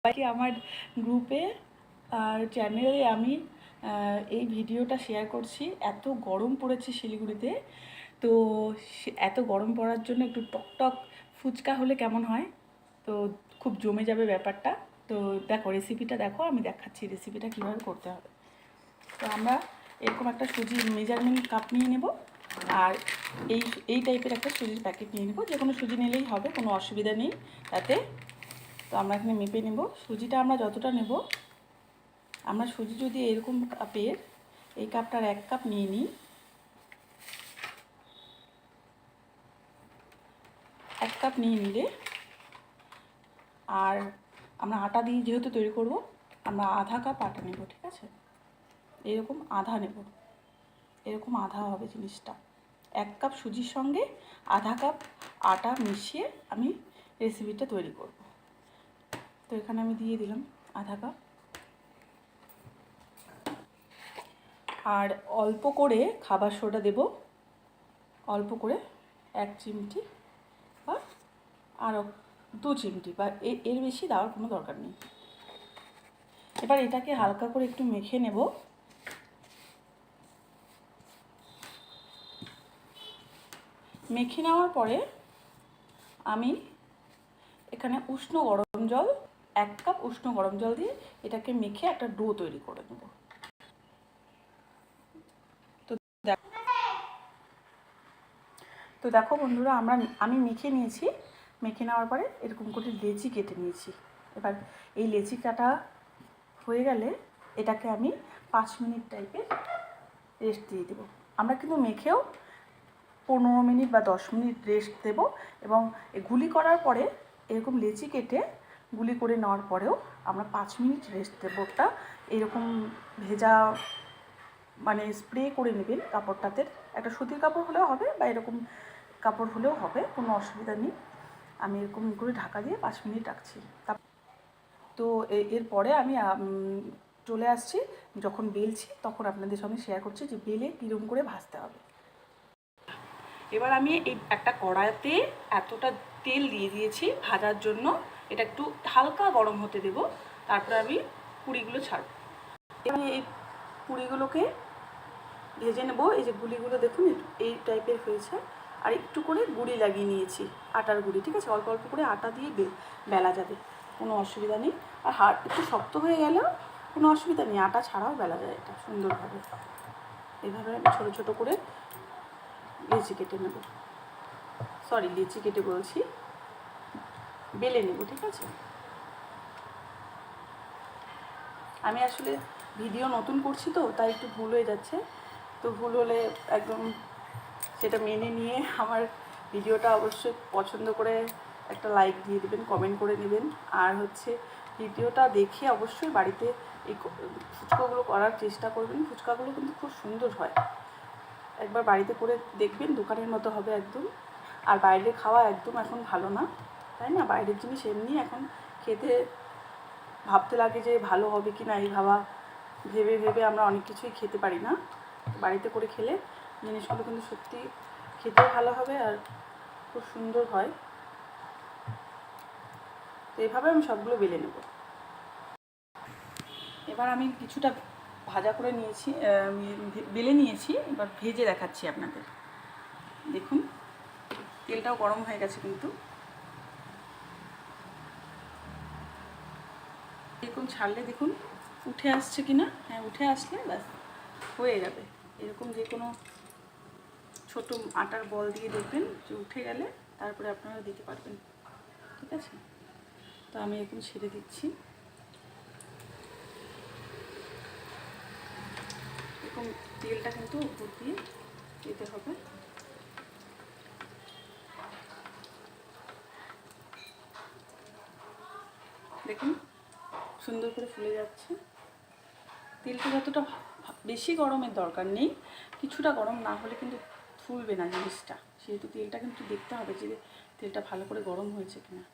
সবাইকে আমার গ্রুপে আর চ্যানেলে আমি এই ভিডিওটা শেয়ার করছি। এত গরম পড়েছে শিলিগুড়িতে, তো এত গরম পড়ার জন্য একটু টকটক ফুচকা হলে কেমন হয়, তো খুব জমে যাবে ব্যাপারটা। তো দেখো রেসিপিটা, দেখো আমি দেখাচ্ছি রেসিপিটা কীভাবে করতে হবে। তো আমরা এরকম একটা সুজি মেজারমেন্ট কাপ নিয়ে নেব, আর এই টাইপের একটা সুজির প্যাকেট নিয়ে নেব। যে কোনো সুজি নিলেই হবে, কোনো অসুবিধা নেই তাতে। তো আমরা এখানে মেপে নেব সুজিটা। আমরা যতটা নেব, আমরা সুজি যদি এরকম কাপের, এই কাপটার 1 কাপ নিয়ে নিই, 1 কাপ নিয়ে নিলে, আর আমরা আটা দিয়ে যেহেতু তৈরি করব, আমরা আধা কাপ আটা নেব, ঠিক আছে? এরকম আধা নেব, এরকম আধা হবে জিনিসটা। 1 কাপ সুজির সঙ্গে আধা কাপ আটা মিশিয়ে আমি রেসিপিটা তৈরি করব। তো এখানে আমি দিয়ে দিলাম আধা কাপ, আর অল্প করে খাবার সোডা দেব, অল্প করে 1 চিমটি বা আরও 2 চিমটি, বা এর বেশি দেওয়ার কোনো দরকার নেই। এবার এটাকে হালকা করে একটু মেখে নেব। মেখে নেওয়ার পরে আমি এখানে উষ্ণ গরম জল, 1 কাপ উষ্ণ গরম জল দিয়ে এটাকে মেখে একটা ডো তৈরি করে নেব। তো দেখো বন্ধুরা, আমি মেখে নিয়েছি। মেখে নেওয়ার পরে এরকম করে লেচি কেটে নিয়েছি। এবার এই লেচি কাটা হয়ে গেলে এটাকে আমি 5 মিনিট টাইপের রেস্ট দিয়ে দেবো। আমরা কিন্তু মেখেও 15 মিনিট বা 10 মিনিট রেস্ট দেব। এবং গুলি করার পরে এরকম লেচি কেটে গুলি করে নেওয়ার পরেও আমরা 5 মিনিট রেস্ট দেবো। ওটা এরকম ভেজা মানে স্প্রে করে নেবেন কাপড়টাতে। একটা সুতির কাপড় হলেও হবে, বা এরকম কাপড় হলেও হবে, কোনো অসুবিধা নেই। আমি এরকম করে ঢাকা দিয়ে 5 মিনিট রাখছি। তো এরপরে আমি চলে আসছি, যখন বেলছি তখন আপনাদের সঙ্গে শেয়ার করছি যে বেলে কীরকম করে ভাজতে হবে। এবার আমি এই একটা কড়াইতে এতটা তেল দিয়ে দিয়েছি ভাজার জন্য। এটা একটু হালকা গরম হতে দেব, তারপরে আমি পুরিগুলো ছাড়ব। আমি এই পুরিগুলোকে ভেজে নেব। এই যে গুলিগুলো দেখুন এই টাইপের হয়েছে, আর একটু করে গুঁড়ি লাগিয়ে নিয়েছি, আটার গুঁড়ি, ঠিক আছে? অল্প অল্প করে আটা দিয়ে বেলা যাবে, কোনো অসুবিধা নেই। আর একটু শক্ত হয়ে গেলেও কোনো অসুবিধা নেই, আটা ছাড়াও বেলা যায় এটা সুন্দরভাবে। এইভাবে আমি ছোটো ছোটো করে লেচি কেটে নেব, সরি লেচি কেটে বলছি, বেলে নেব, ঠিক আছে? আমি আসলে ভিডিও নতুন করছি তো, তাই একটু ভুল হয়ে যাচ্ছে। তো ভুল হলে একদম সেটা মেনে নিয়ে আমার ভিডিওটা অবশ্যই পছন্দ করে একটা লাইক দিয়ে দেবেন, কমেন্ট করে নেবেন। আর হচ্ছে ভিডিওটা দেখে অবশ্যই বাড়িতে এই ফুচকাগুলো করার চেষ্টা করবেন। ফুচকাগুলো কিন্তু খুব সুন্দর হয়, একবার বাড়িতে করে দেখবেন, দোকানের মতো হবে একদম। আর বাইরে খাওয়া একদম এখন ভালো না, তাই না? বাইরের জিনিস এমনি এখন খেতে ভাবতে লাগে যে ভালো হবে কি না, এই ভেবে ভেবে আমরা অনেক কিছুই খেতে পারি না। বাড়িতে করে খেলে জিনিসগুলো কিন্তু সত্যি খেতেও ভালো হবে আর খুব সুন্দর হয়। তো এইভাবে আমি সবগুলো বেলে নেব। এবার আমি কিছুটা ভাজা করে নিয়েছি, বেলে নিয়েছি। এবার ভেজে দেখাচ্ছি আপনাদের। দেখুন তেলটাও গরম হয়ে গেছে, কিন্তু এরকম ছাড়লে দেখুন উঠে আসছে কিনা। হ্যাঁ, উঠে আসলে ব্যাস হয়ে যাবে। এরকম যে কোনো ছোট আটার বল দিয়ে দেখবেন যে উঠে গেলে তারপরে আপনারা দিতে পারবেন, ঠিক আছে? তো আমি এরকম ছেড়ে দিচ্ছি। এরকম তেলটা কিন্তু উপর দিয়ে দিতে হবে। দেখুন সুন্দর করে ফুলে যাচ্ছে। তেলটা যতটা বেশি গরমের দরকার নেই, কিছুটা গরম না হলে কিন্তু ফুলবে না জিনিসটা। সেহেতু তেলটা কিন্তু দেখতে হবে যে তেলটা ভালো করে গরম হয়েছে কিনা।